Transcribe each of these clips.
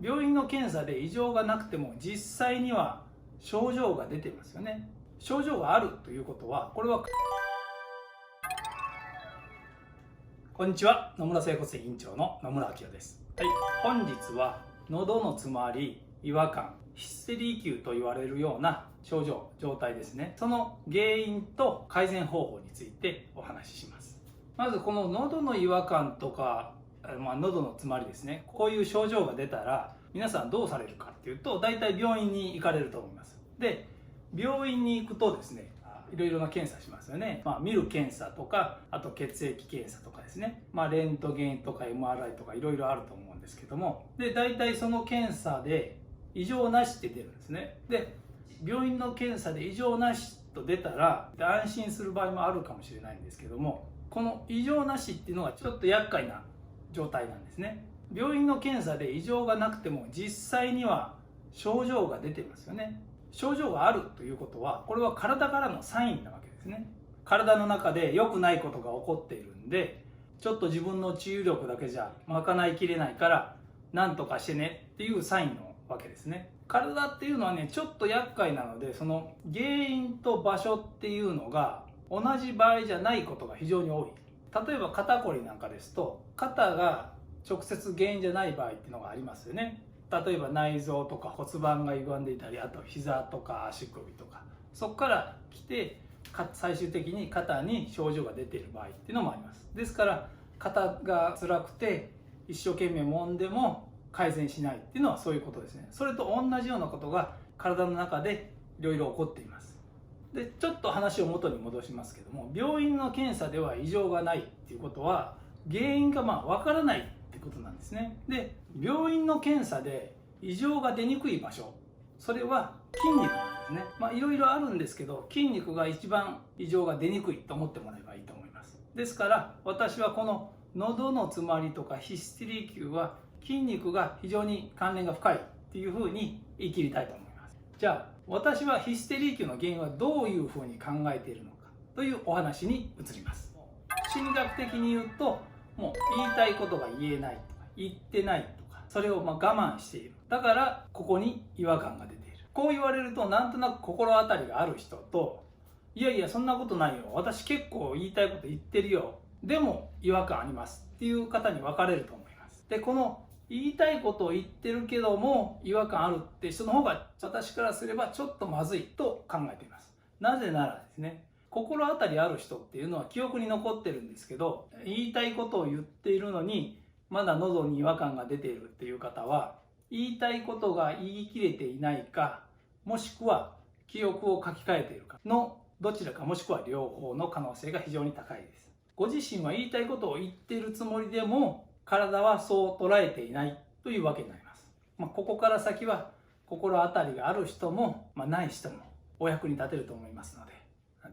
病院の検査で異常がなくても実際には症状が出てますよね。症状があるということは、これはこんにちは、野村整骨院院長の野村明です。本日は喉の詰まり、違和感、ヒステリー級と言われるような症状、状態ですね。その原因と改善方法についてお話しします。まずこの喉の違和感とか、喉の詰まりですね。こういう症状が出たら皆さんどうされるかっていうと、大体病院に行かれると思います。で、病院に行くとですね、いろいろな検査しますよね。見る検査とか、あと血液検査とかですね。レントゲンとか MRI とかいろいろあると思うんですけども、で、大体その検査で異常なしって出るんですね。で、病院の検査で異常なしと出たら安心する場合もあるかもしれないんですけども、この異常なしっていうのがちょっと厄介な状態なんですね。病院の検査で異常がなくても実際には症状が出てますよね。症状があるということは、これは体からのサインなわけですね。体の中で良くないことが起こっているんで、ちょっと自分の治癒力だけじゃ賄いきれないから何とかしてねっていうサインのわけですね。体っていうのはね、ちょっと厄介なので、その原因と場所っていうのが同じ場合じゃないことが非常に多い。例えば肩こりなんかですと、肩が直接原因じゃない場合っていうのがありますよね。例えば内臓とか骨盤が歪んでいたり、あと膝とか足首とか、そこから来て最終的に肩に症状が出ている場合っていうのもあります。ですから肩が辛くて一生懸命揉んでも改善しないっていうのはそういうことですね。それと同じようなことが体の中でいろいろ起こっています。で、ちょっと話を元に戻しますけども、病院の検査では異常がないっていうことは、原因がわからないってことなんですね。で、病院の検査で異常が出にくい場所、それは筋肉なんですね。いろいろあるんですけど、筋肉が一番異常が出にくいと思ってもらえばいいと思います。ですから私はこの喉の詰まりとかヒステリー級は筋肉が非常に関連が深いっていうふうに言い切りたいと思います。じゃあ私はヒステリー級の原因はどういうふうに考えているのかというお話に移ります。心理学的に言うと、もう言いたいことが言えないとか言ってないとか、それを我慢している。だからここに違和感が出ている。こう言われるとなんとなく心当たりがある人と、いやいやそんなことないよ、私結構言いたいこと言ってるよ、でも違和感ありますっていう方に分かれると思います。で、この言いたいことを言ってるけども違和感あるって人の方が私からすればちょっとまずいと考えています。なぜならですね、心当たりある人っていうのは記憶に残ってるんですけど、言いたいことを言っているのにまだ喉に違和感が出ているっていう方は、言いたいことが言い切れていないか、もしくは記憶を書き換えているかのどちらか、もしくは両方の可能性が非常に高いです。ご自身は言いたいことを言っているつもりでも体はそう捉えていないというわけになります。ここから先は心当たりがある人も、ない人もお役に立てると思いますので、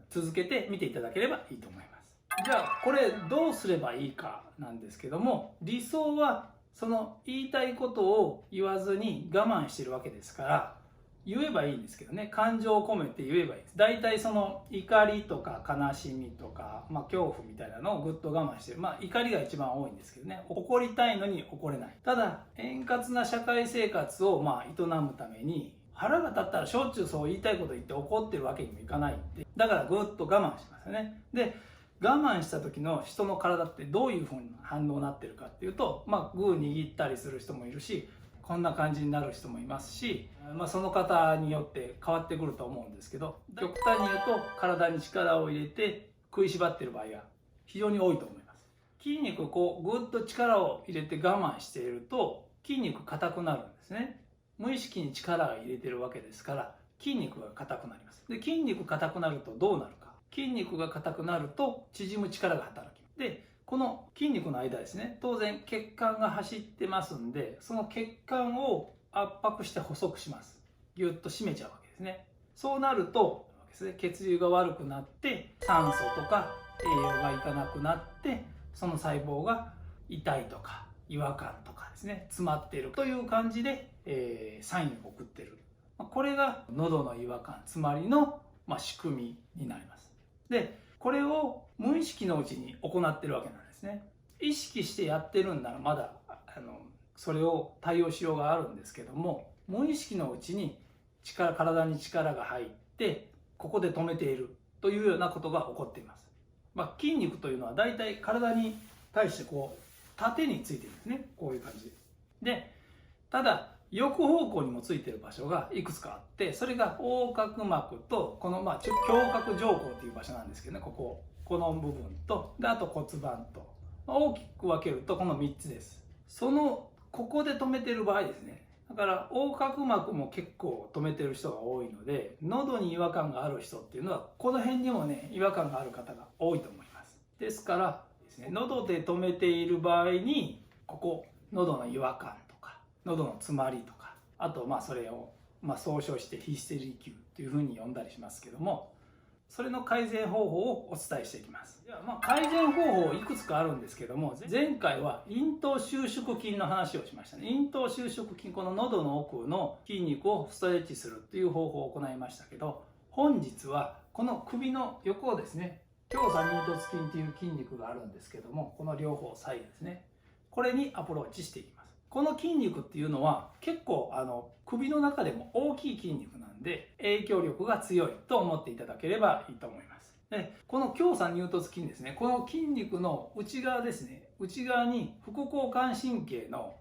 続けて見ていただければいいと思います。じゃあこれどうすればいいかなんですけども、理想はその言いたいことを言わずに我慢しているわけですから、言えばいいんですけどね、感情を込めて言えばいいです。大体その怒りとか悲しみとか、恐怖みたいなのをぐっと我慢してる。怒りが一番多いんですけどね、怒りたいのに怒れない。ただ円滑な社会生活を営むために、腹が立ったらしょっちゅうそう言いたいこと言って怒ってるわけにもいかないって。だからぐっと我慢しますよね。で、我慢した時の人の体ってどういうふうな反応になってるかっていうと、グー握ったりする人もいるし、こんな感じになる人もいますし、その方によって変わってくると思うんですけど、極端に言うと体に力を入れて食いしばっている場合が非常に多いと思います。筋肉をぐっと力を入れて我慢していると筋肉硬くなるんですね。無意識に力を入れてるわけですから、筋肉が硬くなります。で、筋肉硬くなるとどうなるか。筋肉が硬くなると縮む力が働きます。で、この筋肉の間ですね、当然血管が走ってますんで、その血管を圧迫して細くします。ぎゅっと締めちゃうわけですね。そうなると血流が悪くなって酸素とか栄養がいかなくなって、その細胞が痛いとか違和感とかですね、詰まっているという感じで、サインを送っている。これが喉の違和感、つまりの、仕組みになります。で、これを無意識のうちに行っているわけなんですね。意識してやってるんならまだそれを対応しようがあるんですけども、無意識のうちに体に力が入ってここで止めているというようなことが起こっています。筋肉というのはだいたい体に対して縦についているんですね。こういう感じで、ただ横方向にもついている場所がいくつかあって、それが横隔膜とこの胸郭上孔という場所なんですけどね、この部分と、であと骨盤と、大きく分けるとこの3つです。ここで止めている場合ですね、だから横隔膜も結構止めてる人が多いので、喉に違和感がある人っていうのはこの辺にもね違和感がある方が多いと思います。ですからですね、喉で止めている場合に喉の違和感とか喉の詰まりとか、あとそれを総称してヒステリー級というふうに呼んだりしますけども、それの改善方法をお伝えしていきます。では改善方法いくつかあるんですけども、前回は咽頭収縮筋の話をしましたね。咽頭収縮筋、この喉の奥の筋肉をストレッチするという方法を行いましたけど、本日はこの首の横をですね、胸鎖乳突筋という筋肉があるんですけども、この両方左右ですね、これにアプローチしていきます。この筋肉っていうのは結構首の中でも大きい筋肉なんで、影響力が強いと思っていただければいいと思います。で、この胸鎖乳突筋ですね、この筋肉の内側ですね、内側に副交感神経の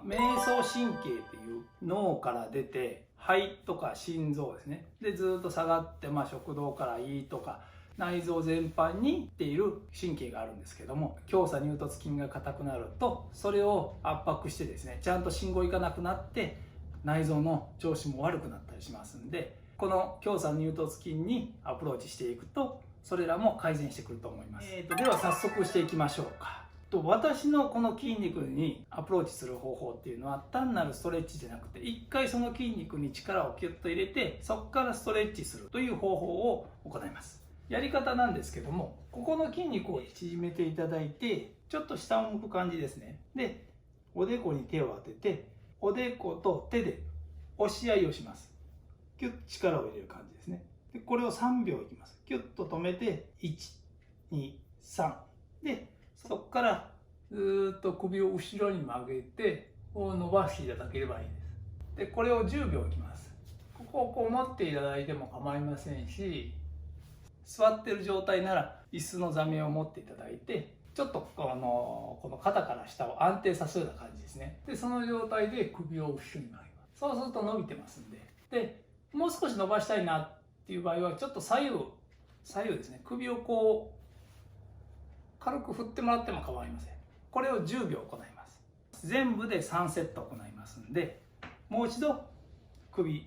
迷走神経っていう脳から出て、肺とか心臓ですね、でずっと下がって食道から胃とか内臓全般にいっている神経があるんですけども、胸鎖乳突筋が硬くなるとそれを圧迫してですね、ちゃんと信号いかなくなって内臓の調子も悪くなったりしますんで、この胸鎖乳突筋にアプローチしていくとそれらも改善してくると思います。では早速していきましょうか。私のこの筋肉にアプローチする方法っていうのは、単なるストレッチじゃなくて、一回その筋肉に力をキュッと入れて、そこからストレッチするという方法を行います。やり方なんですけども、ここの筋肉を縮めていただいて、ちょっと下を向く感じですね。で、おでこに手を当てて、おでこと手で押し合いをします。キュッと力を入れる感じですね。で、これを3秒いきます。キュッと止めて、1、2、3。で、そこからずっと首を後ろに曲げて、伸ばしていただければいいです。で、これを10秒いきます。ここを持っていただいても構いませんし、座ってる状態なら椅子の座面を持っていただいて、ちょっとこの肩から下を安定させるような感じですね。で、その状態で首を後ろに曲げます。そうすると伸びてますんで。で、もう少し伸ばしたいなっていう場合は、ちょっと左右ですね、首を軽く振ってもらっても構いません。これを10秒行います。全部で3セット行いますんで、もう一度首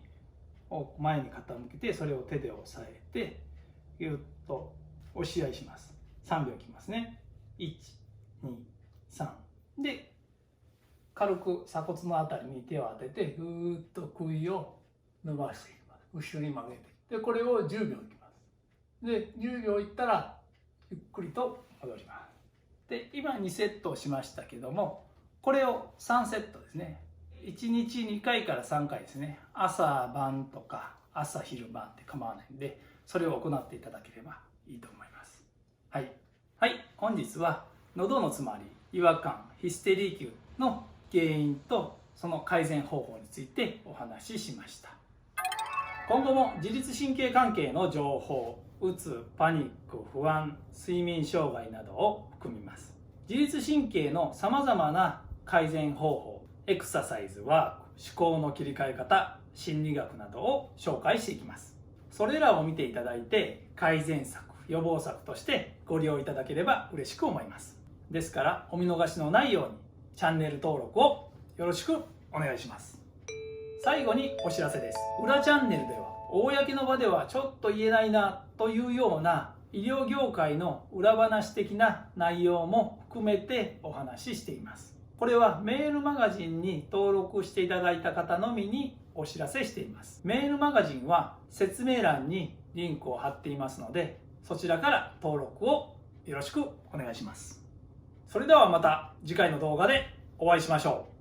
を前に傾けて、それを手で押さえてぎゅっと押し合いします。3秒いきますね。1、2、3で、軽く鎖骨のあたりに手を当てて、ぐーっと首を伸ばしていきます。後ろに曲げて、でこれを10秒いきます。で10秒いったらゆっくりと戻ります。で、今2セットをしましたけども、これを3セットですね。1日2回から3回ですね。朝晩とか朝昼晩って構わないんで、それを行っていただければいいと思います。はい、本日は喉の詰まり、違和感、ヒステリー級の原因とその改善方法についてお話ししました。今後も自律神経関係の情報、うつ、パニック、不安、睡眠障害などを含みます。自律神経のさまざまな改善方法、エクササイズ、ワーク、思考の切り替え方、心理学などを紹介していきます。それらを見ていただいて、改善策、予防策としてご利用いただければ嬉しく思います。ですからお見逃しのないようにチャンネル登録をよろしくお願いします。最後にお知らせです。裏チャンネルでは公の場ではちょっと言えないなというような医療業界の裏話的な内容も含めてお話ししています。これはメールマガジンに登録していただいた方のみにお知らせしています。メールマガジンは説明欄にリンクを貼っていますので、そちらから登録をよろしくお願いします。それではまた次回の動画でお会いしましょう。